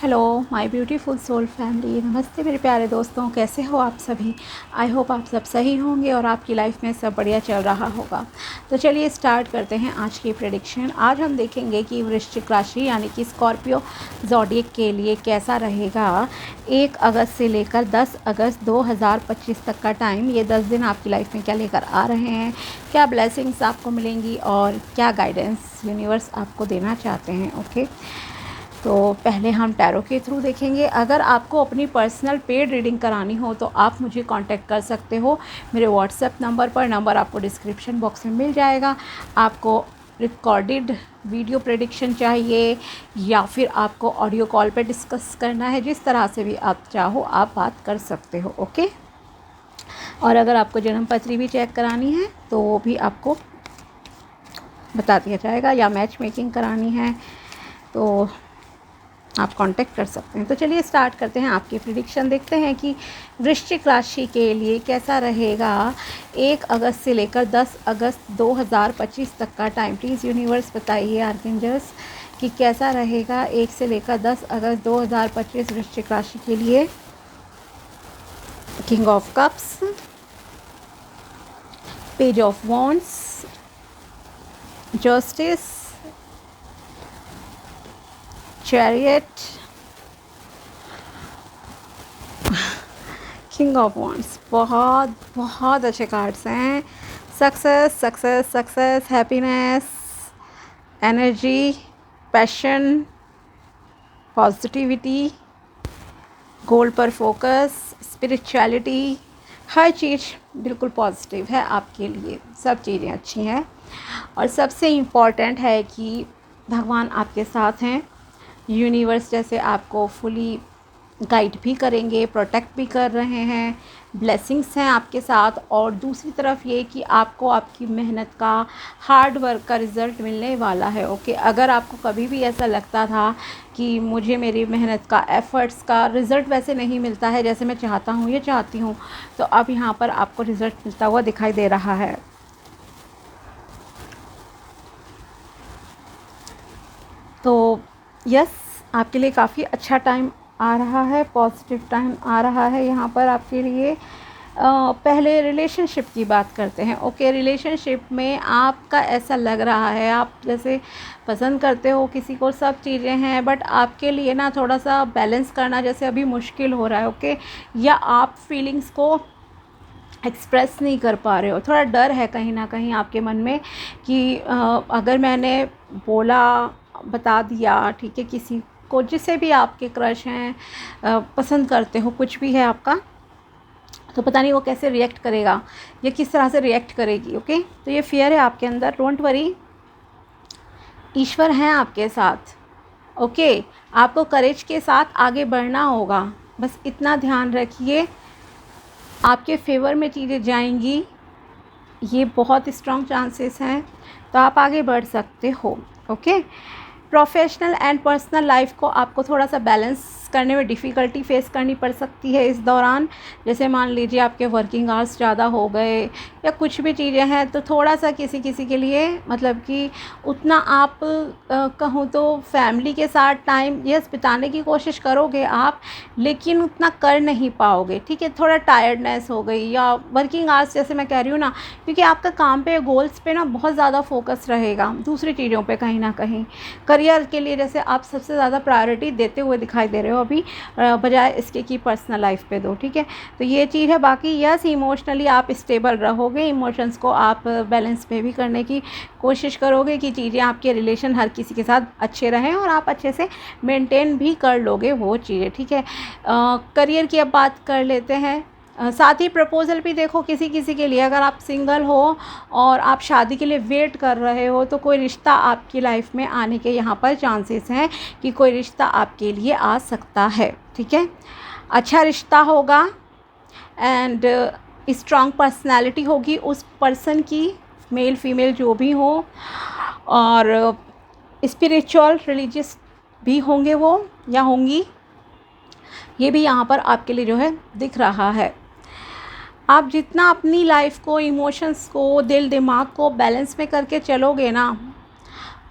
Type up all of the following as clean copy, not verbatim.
Hello my beautiful soul family, नमस्ते मेरे प्यारे दोस्तों, कैसे हो आप सभी। आई होप आप सब सही होंगे और आपकी लाइफ में सब बढ़िया चल रहा होगा। तो चलिए स्टार्ट करते हैं आज की प्रेडिक्शन। आज हम देखेंगे कि वृश्चिक राशि यानी कि स्कॉर्पियो ज़ोडिएक के लिए कैसा रहेगा 1 अगस्त से लेकर 10 अगस्त 2025 तक का टाइम। ये 10 दिन आपकी लाइफ में क्या लेकर आ रहे हैं, क्या ब्लेसिंग्स आपको मिलेंगी और क्या गाइडेंस यूनिवर्स आपको देना चाहते हैं। ओके, तो पहले हम टैरो के थ्रू देखेंगे। अगर आपको अपनी पर्सनल पेड रीडिंग करानी हो तो आप मुझे कांटेक्ट कर सकते हो मेरे व्हाट्सएप नंबर पर। नंबर आपको डिस्क्रिप्शन बॉक्स में मिल जाएगा। आपको रिकॉर्डेड वीडियो प्रेडिक्शन चाहिए या फिर आपको ऑडियो कॉल पे डिस्कस करना है, जिस तरह से भी आप चाहो आप बात कर सकते हो। ओके, और अगर आपको जन्म पत्री भी चेक करानी है तो वो भी आपको बता दिया जाएगा, या मैच मेकिंग करानी है तो आप कांटेक्ट कर सकते हैं। तो चलिए स्टार्ट करते हैं आपकी प्रेडिक्शन। देखते हैं कि वृश्चिक राशि के लिए कैसा रहेगा 1 अगस्त से लेकर 10 अगस्त 2025 तक का टाइम। प्लीज़ यूनिवर्स बताइए आर्कएंजल्स कि कैसा रहेगा 1 से लेकर 10 अगस्त 2025 वृश्चिक राशि के लिए। King of cups, page of wands, justice, chariot, king of wands. बहुत बहुत अच्छे कार्ड्स हैं। Success success success, happiness, energy, passion, positivity, goal पर फोकस, स्पिरिचुअलिटी, हर चीज़ बिल्कुल पॉजिटिव है आपके लिए। सब चीज़ें अच्छी हैं और सबसे इम्पॉर्टेंट है कि भगवान आपके साथ हैं। यूनिवर्स जैसे आपको फुली गाइड भी करेंगे, प्रोटेक्ट भी कर रहे हैं, ब्लेसिंग्स हैं आपके साथ। और दूसरी तरफ ये कि आपको आपकी मेहनत का, हार्ड वर्क का रिज़ल्ट मिलने वाला है। ओके, अगर आपको कभी भी ऐसा लगता था कि मुझे मेरी मेहनत का, एफ़र्ट्स का रिज़ल्ट वैसे नहीं मिलता है जैसे मैं चाहता हूँ या चाहती हूँ, तो अब यहाँ पर आपको रिज़ल्ट मिलता हुआ दिखाई दे रहा है। तो यस, आपके लिए काफ़ी अच्छा टाइम आ रहा है, पॉजिटिव टाइम आ रहा है यहाँ पर आपके लिए। पहले रिलेशनशिप की बात करते हैं। ओके, रिलेशनशिप में आपका ऐसा लग रहा है आप जैसे पसंद करते हो किसी को, सब चीज़ें हैं, बट आपके लिए ना थोड़ा सा बैलेंस करना जैसे अभी मुश्किल हो रहा है। ओके, या आप फीलिंग्स को एक्सप्रेस नहीं कर पा रहे हो, थोड़ा डर है कहीं ना कहीं आपके मन में कि अगर मैंने बोला, बता दिया, ठीक है, किसी को, जिसे भी आपके क्रश हैं, पसंद करते हो, कुछ भी है आपका, तो पता नहीं वो कैसे रिएक्ट करेगा या किस तरह से रिएक्ट करेगी। ओके, तो ये फियर है आपके अंदर। डोंट वरी, ईश्वर हैं आपके साथ। ओके, आपको करेज के साथ आगे बढ़ना होगा, बस इतना ध्यान रखिए, आपके फेवर में चीज़ें जाएंगी, ये बहुत स्ट्रॉन्ग चांसेस हैं, तो आप आगे बढ़ सकते हो। Okay, professional and personal life को आपको थोड़ा सा बैलेंस करने में डिफ़िकल्टी फेस करनी पड़ सकती है इस दौरान। जैसे मान लीजिए आपके वर्किंग आवर्स ज़्यादा हो गए या कुछ भी चीज़ें हैं, तो थोड़ा सा किसी किसी के लिए मतलब कि उतना आप कहूँ तो फैमिली के साथ टाइम यस बिताने की कोशिश करोगे आप, लेकिन उतना कर नहीं पाओगे। ठीक है, थोड़ा टायर्डनेस हो गई या वर्किंग आवर्स जैसे मैं कह रही हूँ ना, क्योंकि आपका काम पे, गोल्स पे ना बहुत ज़्यादा फोकस रहेगा, दूसरी चीज़ों पे कहीं ना कहीं। करियर के लिए जैसे आप सबसे ज़्यादा प्रायोरिटी देते हुए दिखाई दे रहे हो अभी, बजाय इसके कि पर्सनल लाइफ पे दो। ठीक है, तो ये चीज़ है। बाकी यस, इमोशनली आप स्टेबल रहोगे, इमोशंस को आप बैलेंस पे भी करने की कोशिश करोगे कि चीज़ें, आपके रिलेशन हर किसी के साथ अच्छे रहें और आप अच्छे से मेंटेन भी कर लोगे वो चीज़ें। ठीक है, करियर की अब बात कर लेते हैं। साथ ही प्रपोज़ल भी देखो किसी किसी के लिए। अगर आप सिंगल हो और आप शादी के लिए वेट कर रहे हो तो कोई रिश्ता आपकी लाइफ में आने के यहाँ पर चांसेस हैं कि कोई रिश्ता आपके लिए आ सकता है। ठीक है, अच्छा रिश्ता होगा एंड स्ट्रॉन्ग पर्सनालिटी होगी उस पर्सन की, मेल फीमेल जो भी हो, और स्पिरिचुअल रिलीजियस भी होंगे वो या होंगी, ये भी यहाँ पर आपके लिए जो है दिख रहा है। आप जितना अपनी लाइफ को, इमोशंस को, दिल दिमाग को बैलेंस में करके चलोगे ना,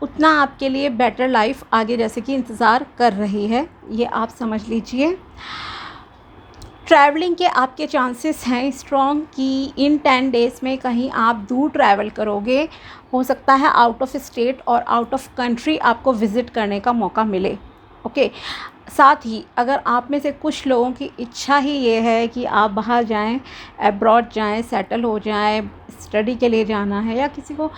उतना आपके लिए बेटर लाइफ आगे जैसे कि इंतज़ार कर रही है, ये आप समझ लीजिए। ट्रैवलिंग के आपके चांसेस हैं स्ट्रॉन्ग कि इन 10 डेज़ में कहीं आप दूर ट्रैवल करोगे। हो सकता है आउट ऑफ स्टेट और आउट ऑफ कंट्री आपको विज़िट करने का मौका मिले। ओके, साथ ही अगर आप में से कुछ लोगों की इच्छा ही ये है कि आप बाहर जाएं, अब्रॉड जाएं, सेटल हो जाएं, स्टडी के लिए जाना है या किसी को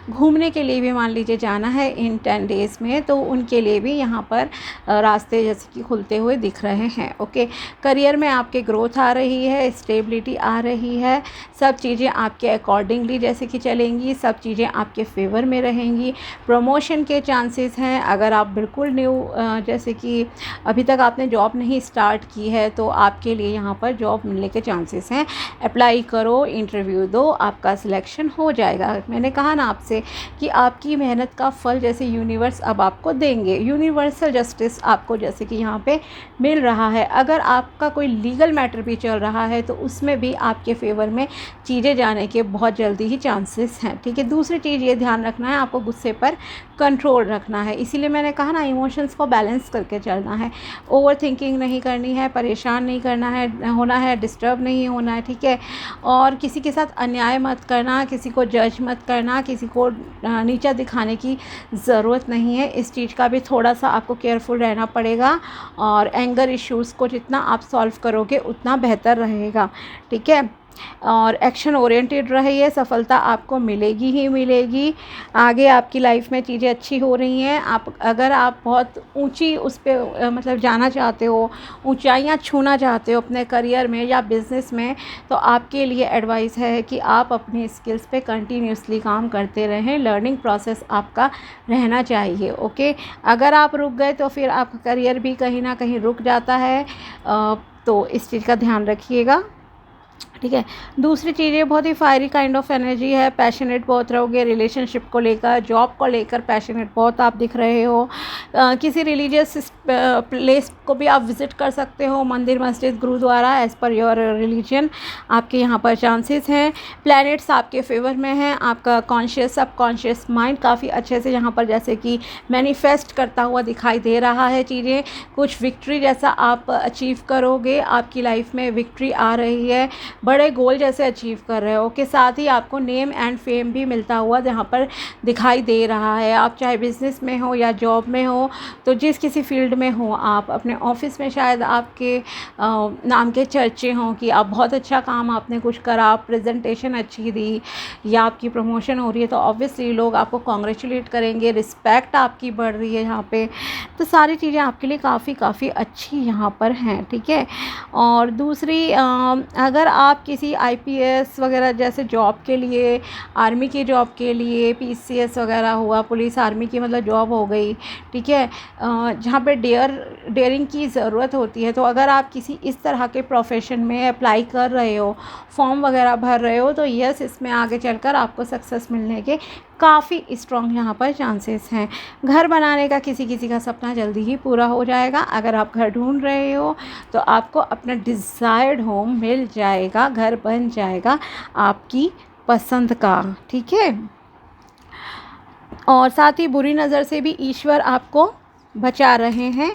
घूमने के लिए भी मान लीजिए जाना है इन 10 डेज़ में, तो उनके लिए भी यहाँ पर रास्ते जैसे कि खुलते हुए दिख रहे हैं। ओके, करियर में आपके ग्रोथ आ रही है, स्टेबिलिटी आ रही है, सब चीज़ें आपके अकॉर्डिंगली जैसे कि चलेंगी, सब चीज़ें आपके फेवर में रहेंगी। प्रमोशन के चांसेस हैं। अगर आप बिल्कुल न्यू जैसे कि अभी तक आपने जॉब नहीं स्टार्ट की है तो आपके लिए यहाँ पर जॉब मिलने के चांसेस हैं। अप्लाई करो, इंटरव्यू दो, आपका सिलेक्शन हो जाएगा। मैंने कहा ना आपसे कि आपकी मेहनत का फल जैसे यूनिवर्स अब आपको देंगे, यूनिवर्सल जस्टिस आपको जैसे कि यहाँ पे मिल रहा है। अगर आपका कोई लीगल मैटर भी चल रहा है तो उसमें भी आपके फेवर में चीज़ें जाने के बहुत जल्दी ही चांसेस हैं। ठीक है, दूसरी चीज़ ये ध्यान रखना है, आपको गुस्से पर कंट्रोल रखना है। इसीलिए मैंने कहा ना इमोशंस को बैलेंस करके चलना है, ओवर थिंकिंग नहीं करनी है, परेशान नहीं करना है, होना है, डिस्टर्ब नहीं होना है। ठीक है, और किसी के साथ अन्याय मत करना, किसी को जज मत करना, किसी को नीचा दिखाने की ज़रूरत नहीं है। इस चीज़ का भी थोड़ा सा आपको केयरफुल रहना पड़ेगा और एंगर इश्यूज़ को जितना आप सॉल्व करोगे उतना बेहतर रहेगा। ठीक है, और एक्शन ओरिएंटेड रहिए, सफलता आपको मिलेगी ही मिलेगी। आगे आपकी लाइफ में चीज़ें अच्छी हो रही हैं। अगर आप बहुत ऊंची उस पे मतलब जाना चाहते हो, ऊंचाइयां छूना चाहते हो अपने करियर में या बिज़नेस में, तो आपके लिए एडवाइस है कि आप अपनी स्किल्स पे कंटिन्यूसली काम करते रहें। लर्निंग प्रोसेस आपका रहना चाहिए। ओके, अगर आप रुक गए तो फिर आपका करियर भी कहीं ना कहीं रुक जाता है, तो इस चीज़ का ध्यान रखिएगा। ठीक है, दूसरी चीज़ें बहुत ही फायरी काइंड ऑफ एनर्जी है, पैशनेट बहुत रहोगे रिलेशनशिप को लेकर, जॉब को लेकर पैशनेट बहुत आप दिख रहे हो। किसी रिलीजियस प्लेस को भी आप विज़िट कर सकते हो, मंदिर, मस्जिद, गुरुद्वारा, एज़ पर योर रिलीजन आपके यहाँ पर चांसेस हैं। प्लैनेट्स आपके फेवर में हैं। आपका कॉन्शियस सबकॉन्शियस माइंड काफ़ी अच्छे से यहाँ पर जैसे कि मैनिफेस्ट करता हुआ दिखाई दे रहा है चीज़ें। कुछ विक्ट्री जैसा आप अचीव करोगे, आपकी लाइफ में विक्ट्री आ रही है, बड़े गोल जैसे अचीव कर रहे हो। के साथ ही आपको नेम एंड फेम भी मिलता हुआ यहाँ पर दिखाई दे रहा है। आप चाहे बिज़नेस में हो या जॉब में हो, तो जिस किसी फील्ड में हो, आप अपने ऑफिस में शायद आपके नाम के चर्चे हों कि आप बहुत अच्छा काम आपने कुछ करा, प्रेजेंटेशन अच्छी दी या आपकी प्रमोशन हो रही है, तो ऑब्वियसली लोग आपको कॉन्ग्रेचुलेट करेंगे, रिस्पेक्ट आपकी बढ़ रही है यहाँ पे। तो सारी चीज़ें आपके लिए काफ़ी अच्छी यहाँ पर हैं। ठीक है, और दूसरी अगर आप किसी आईपीएस वगैरह जैसे जॉब के लिए, आर्मी की जॉब के लिए, पीसीएस वगैरह हुआ, पुलिस आर्मी की मतलब जॉब हो गई, ठीक है, जहाँ पे डेयरिंग की ज़रूरत होती है, तो अगर आप किसी इस तरह के प्रोफेशन में अप्लाई कर रहे हो, फॉर्म वगैरह भर रहे हो, तो यस, इसमें आगे चलकर आपको सक्सेस मिलने के काफ़ी स्ट्रॉन्ग यहाँ पर चांसेस हैं। घर बनाने का किसी का सपना जल्दी ही पूरा हो जाएगा। अगर आप घर ढूंढ रहे हो तो आपको अपना डिज़ायर्ड होम मिल जाएगा, घर बन जाएगा आपकी पसंद का। ठीक है, और साथ ही बुरी नज़र से भी ईश्वर आपको बचा रहे हैं।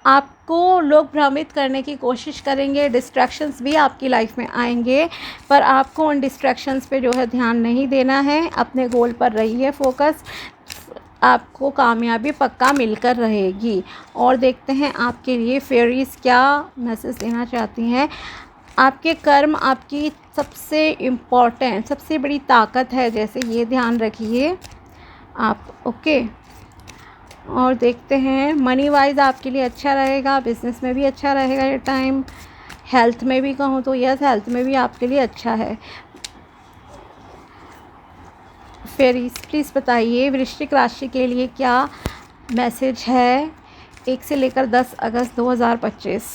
आपको लोग भ्रमित करने की कोशिश करेंगे, डिस्ट्रैक्शंस भी आपकी लाइफ में आएंगे, पर आपको उन डिस्ट्रैक्शंस पे जो है ध्यान नहीं देना है। अपने गोल पर रहिए फोकस, आपको कामयाबी पक्का मिलकर रहेगी। और देखते हैं आपके लिए फेरीज क्या मैसेज देना चाहती हैं। आपके कर्म आपकी सबसे इम्पॉर्टेंट, सबसे बड़ी ताकत है, जैसे ये ध्यान रखिए आप। ओके, और देखते हैं मनी वाइज आपके लिए अच्छा रहेगा, बिज़नेस में भी अच्छा रहेगा ये टाइम। हेल्थ में भी कहूँ तो यस, हेल्थ में भी आपके लिए अच्छा है। फिर प्लीज़ बताइए वृश्चिक राशि के लिए क्या मैसेज है 1 से लेकर 10 अगस्त 2025।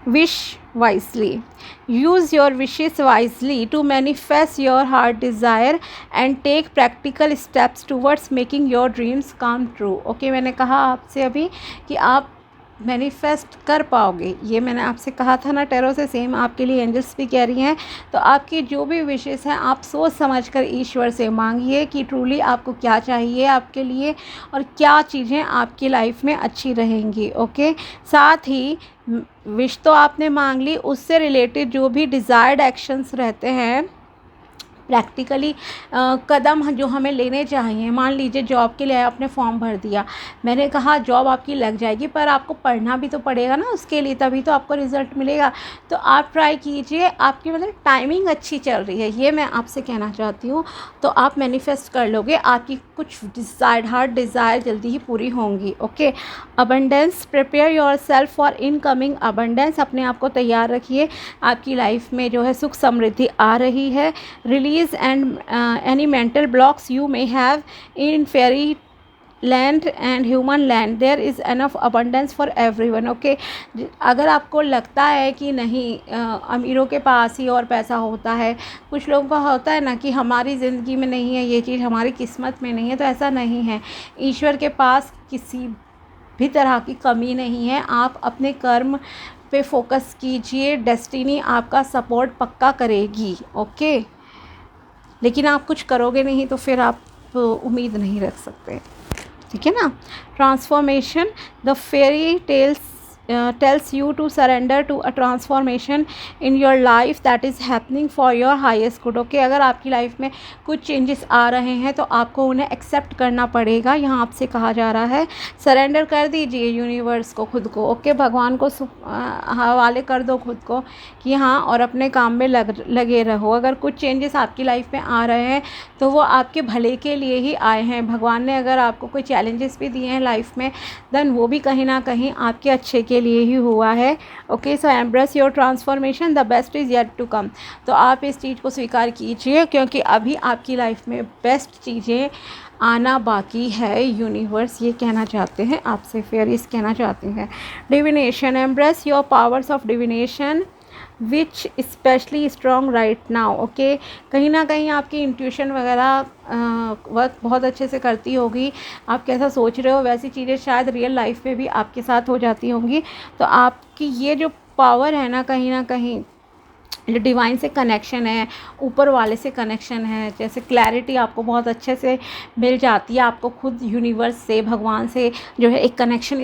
Wish wisely. Use your wishes wisely to manifest your heart desire and take practical steps towards making your dreams come true. Okay, मैंने कहा आपसे अभी कि आप मैनिफेस्ट कर पाओगे। ये मैंने आपसे कहा था ना, टैरो से सेम आपके लिए एंजल्स भी कह रही हैं। तो आपकी जो भी विशेस हैं आप सोच समझकर ईश्वर से मांगिए कि ट्रूली आपको क्या चाहिए आपके लिए और क्या चीज़ें आपकी लाइफ में अच्छी रहेंगी। ओके, साथ ही विश तो आपने मांग ली, उससे रिलेटेड जो भी डिज़ायर्ड एक्शंस रहते हैं प्रैक्टिकली कदम जो हमें लेने चाहिए। मान लीजिए जॉब के लिए आपने फॉर्म भर दिया, मैंने कहा जॉब आपकी लग जाएगी, पर आपको पढ़ना भी तो पड़ेगा ना उसके लिए, तभी तो आपको रिज़ल्ट मिलेगा। तो आप ट्राई कीजिए, आपकी मतलब टाइमिंग अच्छी चल रही है, ये मैं आपसे कहना चाहती हूँ। तो आप मैनिफेस्ट कर लोगे, आपकी कुछ हार्ट डिज़ायर जल्दी ही पूरी होंगी। Okay, abundance, prepare your self for incoming abundance, अपने आप को तैयार रखिए, आपकी लाइफ में जो है सुख समृद्धि आ रही है। Release and any mental blocks you may have in fairy land and human land, there is enough abundance for everyone. Okay, अगर आपको लगता है कि नहीं अमीरों के पास ही और पैसा होता है, कुछ लोगों का होता है ना कि हमारी ज़िंदगी में नहीं है ये चीज़, हमारी किस्मत में नहीं है, तो ऐसा नहीं है। ईश्वर के पास किसी भी तरह की कमी नहीं है। आप अपने कर्म पे फोकस कीजिए, डेस्टिनी आपका सपोर्ट पक्का करेगी। ओके, लेकिन आप कुछ करोगे नहीं तो फिर आप उम्मीद नहीं रख सकते, ठीक है ना। Transformation, the fairy tales tells you to surrender to a transformation in your life that is happening for your highest good. Okay, अगर आपकी लाइफ में कुछ चेंजेस आ रहे हैं तो आपको उन्हें एक्सेप्ट करना पड़ेगा, यहाँ आपसे कहा जा रहा है। सरेंडर कर दीजिए यूनिवर्स को, खुद को। ओके, भगवान को हवाले कर दो खुद को कि हाँ, और अपने काम में लगे रहो। अगर कुछ चेंजेस आपकी लाइफ में आ रहे हैं तो वो आपके भले के लिए ही आए हैं। भगवान ने अगर आपको कोई चैलेंजेस भी दिए हैं लाइफ में, देन वो भी कहीं ना कहीं आपके अच्छे के लिए ही हुआ है। Okay, so embrace your transformation, the best is yet to come. तो आप इस चीज़ को स्वीकार कीजिए, क्योंकि अभी आपकी लाइफ में बेस्ट चीज़ें आना बाकी है। यूनिवर्स ये कहना चाहते हैं आपसे, फेयरीज कहना चाहते हैं। Divination, embrace your powers of divination which specially strong right now. Okay, कहीं ना कहीं आपकी इंट्यूशन वगैरह वर्क बहुत अच्छे से करती होगी। आप कैसा सोच रहे हो वैसी चीज़ें शायद रियल लाइफ में भी आपके साथ हो जाती होंगी। तो आपकी ये जो पावर है ना कहीं डिवाइन से कनेक्शन है, ऊपर वाले से कनेक्शन है, जैसे क्लैरिटी आपको बहुत अच्छे से मिल जाती है, आपको खुद यूनिवर्स से, भगवान से जो है एक कनेक्शन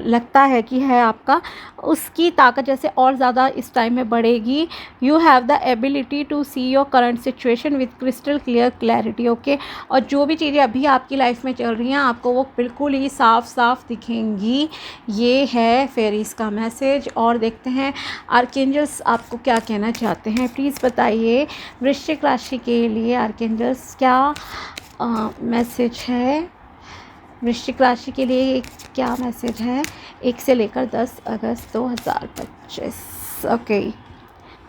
लगता है कि है आपका, उसकी ताकत जैसे और ज़्यादा इस टाइम में बढ़ेगी। You have the ability to see your current situation with crystal clear clarity. Okay, और जो भी चीज़ें अभी आपकी लाइफ में चल रही हैं आपको वो बिल्कुल ही साफ साफ दिखेंगी। ये है फेरीज का मैसेज। और देखते हैं आर्कएंजल्स आपको क्या कहना चाहते हैं, प्लीज़ बताइए। वृश्चिक राशि के लिए आर्कएंजल्स क्या मैसेज है, वृश्चिक राशि के लिए क्या मैसेज है 1 से लेकर 10 अगस्त 2025। ओके,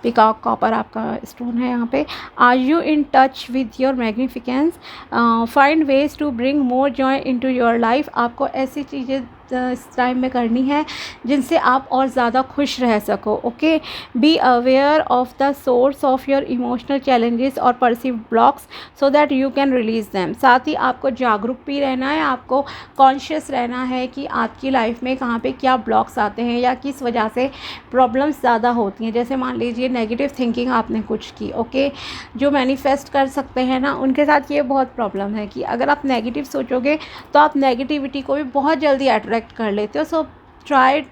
पिकॉक कॉपर आपका स्टोन है यहाँ पे। Are you in touch with your magnificence, find ways to bring more joy into your life. आपको ऐसी चीज़ें इस टाइम में करनी है जिनसे आप और ज़्यादा खुश रह सको। Okay, be aware of the source of your emotional challenges और perceived blocks so that you can release them. साथ ही आपको जागरूक भी रहना है, आपको कॉन्शियस रहना है कि आपकी लाइफ में कहाँ पे क्या ब्लॉक्स आते हैं या किस वजह से प्रॉब्लम्स ज़्यादा होती हैं। जैसे मान लीजिए नेगेटिव थिंकिंग आपने कुछ की। ओके, जो मैनिफेस्ट कर सकते हैं ना उनके साथ ये बहुत प्रॉब्लम है कि अगर आप नेगेटिव सोचोगे तो आप नेगेटिविटी को भी बहुत जल्दी अट्रैक्ट कर लेते हो। सो ट्राई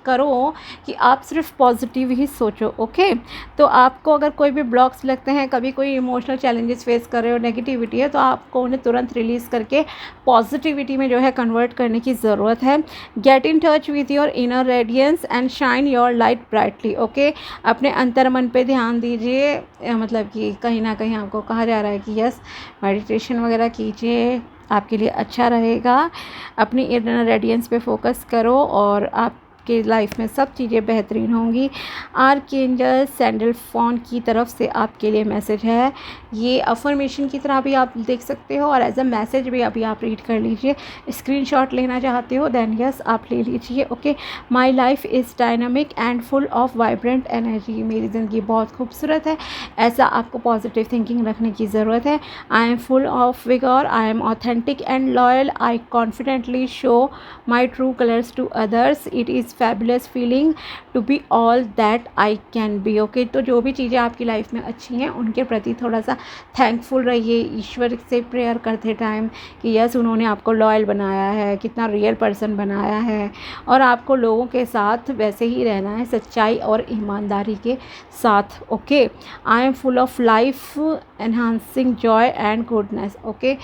करो कि आप सिर्फ पॉजिटिव ही सोचो। ओके, तो आपको अगर कोई भी ब्लॉक्स लगते हैं, कभी कोई इमोशनल चैलेंजेस फेस कर रहे हो, नेगेटिविटी है, तो आपको उन्हें तुरंत रिलीज़ करके पॉजिटिविटी में जो है कन्वर्ट करने की ज़रूरत है। Get in touch with your inner radiance and shine your light brightly. Okay, अपने अंतर मन पे ध्यान दीजिए, मतलब कि कहीं ना कहीं आपको कहा जा रहा है कि यस मेडिटेशन वगैरह कीजिए, आपके लिए अच्छा रहेगा। अपनी इनर रेडियंस पे फोकस करो और आप आपके लाइफ में सब चीज़ें बेहतरीन होंगी। आर्कएंजल सैंडलफोन की तरफ से आपके लिए मैसेज है, ये अफर्मेशन की तरह भी आप देख सकते हो और एज अ मैसेज भी अभी आप रीड कर लीजिए। स्क्रीनशॉट लेना चाहते हो देन यस आप ले लीजिए। Okay, my life is dynamic and full of vibrant energy. मेरी ज़िंदगी बहुत खूबसूरत है, ऐसा आपको पॉजिटिव थिंकिंग रखने की ज़रूरत है। I am full of vigour, I am authentic and loyal, I confidently show my true colours to others, it is fabulous feeling to be all that I can be. Okay, तो जो भी चीज़ें आपकी life में अच्छी हैं उनके प्रति थोड़ा सा थैंकफुल रहिए। ईश्वर से प्रेयर करते टाइम कि यस उन्होंने आपको लॉयल बनाया है, कितना रियल पर्सन बनाया है और आपको लोगों के साथ वैसे ही रहना है, सच्चाई और ईमानदारी के साथ। Okay, I am full of life enhancing Joy and goodness. Okay,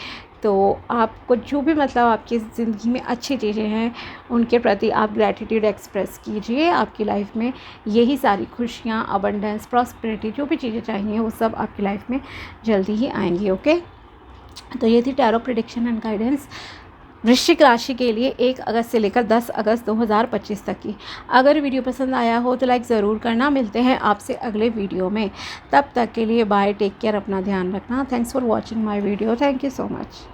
तो आपको जो भी मतलब आपकी ज़िंदगी में अच्छी चीज़ें हैं उनके प्रति आप ग्रैटिट्यूड एक्सप्रेस कीजिए। आपकी लाइफ में यही सारी खुशियाँ, अबंडेंस, प्रॉस्पेरिटी जो भी चीज़ें चाहिए वो सब आपकी लाइफ में जल्दी ही आएंगी। ओके, तो ये थी टैरो प्रेडिक्शन एंड गाइडेंस वृश्चिक राशि के लिए 1 अगस्त से लेकर 10 अगस्त 2025 तक की। अगर वीडियो पसंद आया हो तो लाइक ज़रूर करना। मिलते हैं आपसे अगले वीडियो में, तब तक के लिए बाय, टेक केयर, अपना ध्यान रखना। Thanks for watching my video, thank you so much.